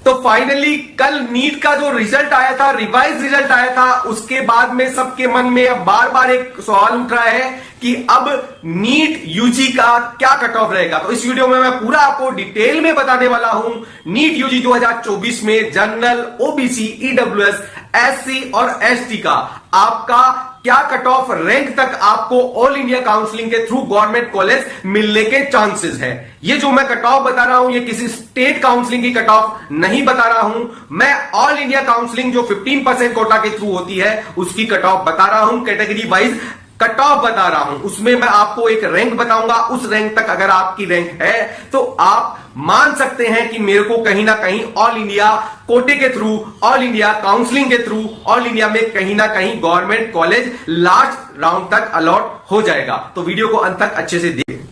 तो फाइनली कल नीट का जो रिजल्ट आया था, रिवाइज रिजल्ट आया था, उसके बाद में सबके मन में बार बार एक सवाल उठ रहा है कि अब नीट यूजी का क्या कट ऑफ रहेगा। तो इस वीडियो में मैं पूरा आपको डिटेल में बताने वाला हूं नीट यूजी 2024 में जनरल, ओबीसी, ईडब्ल्यूएस, एससी और एसटी का आपका क्या कट ऑफ रैंक तक आपको ऑल इंडिया काउंसलिंग के थ्रू गवर्नमेंट कॉलेज मिलने के चांसेस है। ये जो मैं कट ऑफ बता रहा हूं ये किसी स्टेट काउंसलिंग की कट ऑफ नहीं बता रहा हूं, मैं ऑल इंडिया काउंसलिंग जो 15% कोटा के थ्रू होती है उसकी कट ऑफ बता रहा हूं, कैटेगरी वाइज कट ऑफ बता रहा हूं। उसमें मैं आपको एक रैंक बताऊंगा, उस रैंक तक अगर आपकी रैंक है तो आप मान सकते हैं कि मेरे को कहीं ना कहीं ऑल इंडिया कोटे के थ्रू, ऑल इंडिया काउंसलिंग के थ्रू, ऑल इंडिया में कहीं ना कहीं गवर्नमेंट कॉलेज लास्ट राउंड तक अलॉट हो जाएगा। तो वीडियो को अंत तक अच्छे से देखें।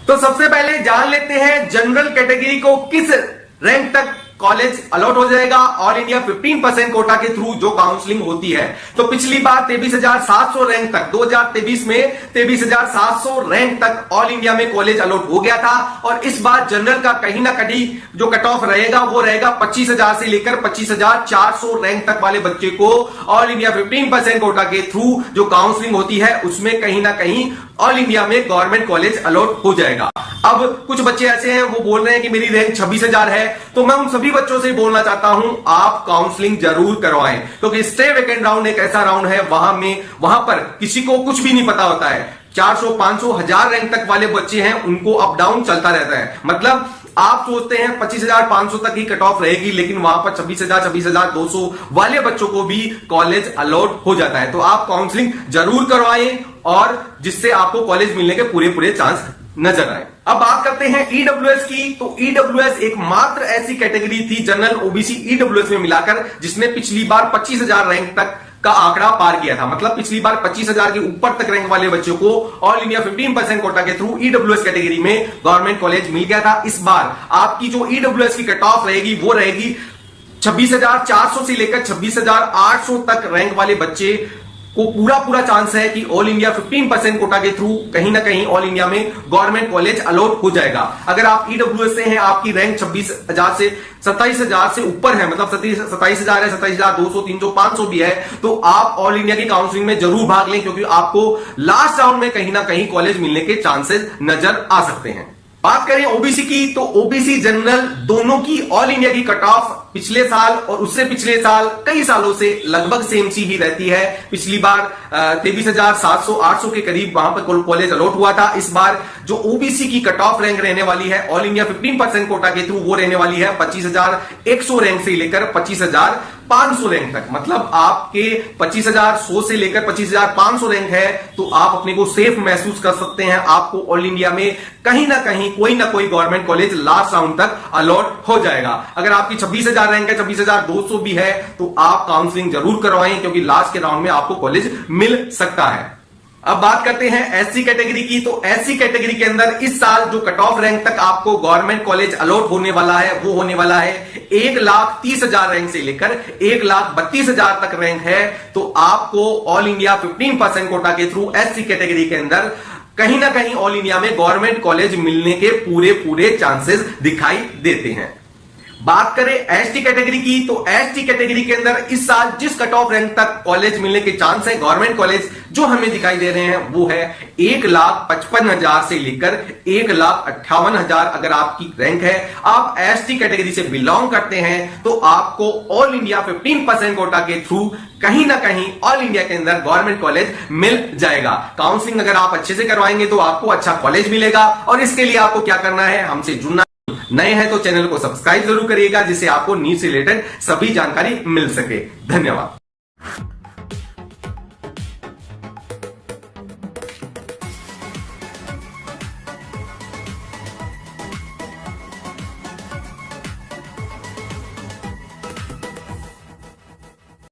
तो सबसे पहले जान लेते हैं जनरल कैटेगरी को किस रैंक तक कॉलेज अलॉट हो जाएगा ऑल इंडिया 15% कोटा के थ्रू जो काउंसलिंग होती है। तो पिछली बार 23,700 रैंक तक, 2023 में 23,700 रैंक तक ऑल इंडिया में कॉलेज अलॉट हो गया था और इस बार जनरल का कहीं ना कहीं जो कट ऑफ रहेगा वो रहेगा 25,000 से लेकर 25,400 रैंक तक वाले बच्चे को ऑल इंडिया 15% कोटा के थ्रू जो काउंसलिंग होती है उसमें कहीं ना कहीं ऑल इंडिया में गवर्नमेंट कॉलेज अलॉट हो जाएगा। अब कुछ बच्चे ऐसे हैं वो बोल रहे हैं कि मेरी रैंक 26,000 है, तो मैं उन सभी बच्चों से बोलना चाहता हूं आप काउंसलिंग जरूर करवाएं, क्योंकि स्टे वेकेंट राउंड एक ऐसा राउंड है वहां पर किसी को कुछ भी नहीं पता होता है। 400, 500, 1000 रैंक तक वाले बच्चे हैं उनको अप डाउन चलता रहता है। मतलब आप सोचते हैं 25,500 तक ही कट ऑफ रहेगी, लेकिन वहां पर 26,000, 26,200 वाले बच्चों को भी कॉलेज अलॉट हो जाता है। तो आप काउंसलिंग जरूर करवाएं और जिससे आपको कॉलेज मिलने के पूरे चांस नजर आए। अब बात करते हैं ईडब्ल्यूएस की। तो ईडब्ल्यूएस एकमात्र ऐसी कैटेगरी थी जनरल, ओबीसी, ईडब्ल्यूएस में मिलाकर जिसने पिछली बार 25,000 रैंक तक का आंकड़ा पार किया था। मतलब पिछली बार 25,000 के ऊपर तक रैंक वाले बच्चों को ऑल इंडिया 15% कोटा के थ्रू ईडब्ल्यूएस कैटेगरी में गवर्नमेंट कॉलेज मिल गया था। इस बार आपकी जो ईडब्ल्यूएस की कट ऑफ रहेगी वो रहेगी 26,400 से लेकर 26,800 तक रैंक वाले बच्चे को पूरा चांस है कि ऑल इंडिया 15% कोटा के थ्रू कहीं ना कहीं ऑल इंडिया में गवर्नमेंट कॉलेज अलॉट हो जाएगा। अगर आप ईडब्ल्यूएस से हैं, आपकी रैंक 26,000 से 27,000 से ऊपर है, मतलब 27,000 है, 27,200, 300, 500 भी है, तो आप ऑल इंडिया की काउंसलिंग में जरूर भाग लें, क्योंकि आपको लास्ट राउंड में कहीं ना कहीं कॉलेज मिलने के चांसेस नजर आ सकते हैं। बात करें ओबीसी की, तो ओबीसी जनरल दोनों की ऑल इंडिया की कट ऑफ पिछले साल और उससे पिछले साल कई सालों से लगभग सेम सी ही रहती है। पिछली बार 23,700, 800 के करीब वहां पर कॉलेज अलॉट हुआ था। इस बार जो ओबीसी की कट ऑफ रैंक रहने वाली है ऑल इंडिया 15% कोटा के थ्रू वो रहने वाली है 25,100 रैंक से लेकर 25,500 रैंक तक। मतलब आपके 25,100 से लेकर 25,500 रैंक है तो आप अपने को सेफ महसूस कर सकते हैं। आपको ऑल इंडिया में कहीं ना कहीं कोई ना कोई गवर्नमेंट कॉलेज लास्ट राउंड तक अलॉट हो जाएगा। अगर आपकी 26,000 रैंक है, 26,200 भी है, तो आप काउंसलिंग जरूर करवाएं, क्योंकि लास्ट के राउंड में आपको कॉलेज मिल सकता है। अब बात करते हैं एससी कैटेगरी की। तो एससी कैटेगरी के अंदर इस साल जो कट ऑफ रैंक तक आपको गवर्नमेंट कॉलेज अलॉट होने वाला है वो होने वाला है 1,30,000 रैंक से लेकर 1,32,000 तक रैंक है। तो आपको ऑल इंडिया 15% कोटा के थ्रू एससी कैटेगरी के अंदर कहीं ना कहीं ऑल इंडिया में गवर्नमेंट कॉलेज मिलने के पूरे चांसेस दिखाई देते हैं। बात करें एसटी कैटेगरी की, तो एसटी कैटेगरी के अंदर इस साल जिस कट ऑफ रैंक तक कॉलेज मिलने के चांस है गवर्नमेंट कॉलेज जो हमें दिखाई दे रहे हैं वो है 1,55,000 से लेकर 1,58,000। अगर आपकी रैंक है, आप एसटी कैटेगरी से बिलोंग करते हैं, तो आपको ऑल इंडिया 15% कोटा के थ्रू कहीं ना कहीं ऑल इंडिया के अंदर गवर्नमेंट कॉलेज मिल जाएगा। काउंसलिंग अगर आप अच्छे से करवाएंगे तो आपको अच्छा कॉलेज मिलेगा और इसके लिए आपको क्या करना है, हमसे जुड़ना। नए हैं तो चैनल को सब्सक्राइब जरूर करिएगा जिससे आपको नीट से रिलेटेड सभी जानकारी मिल सके। धन्यवाद।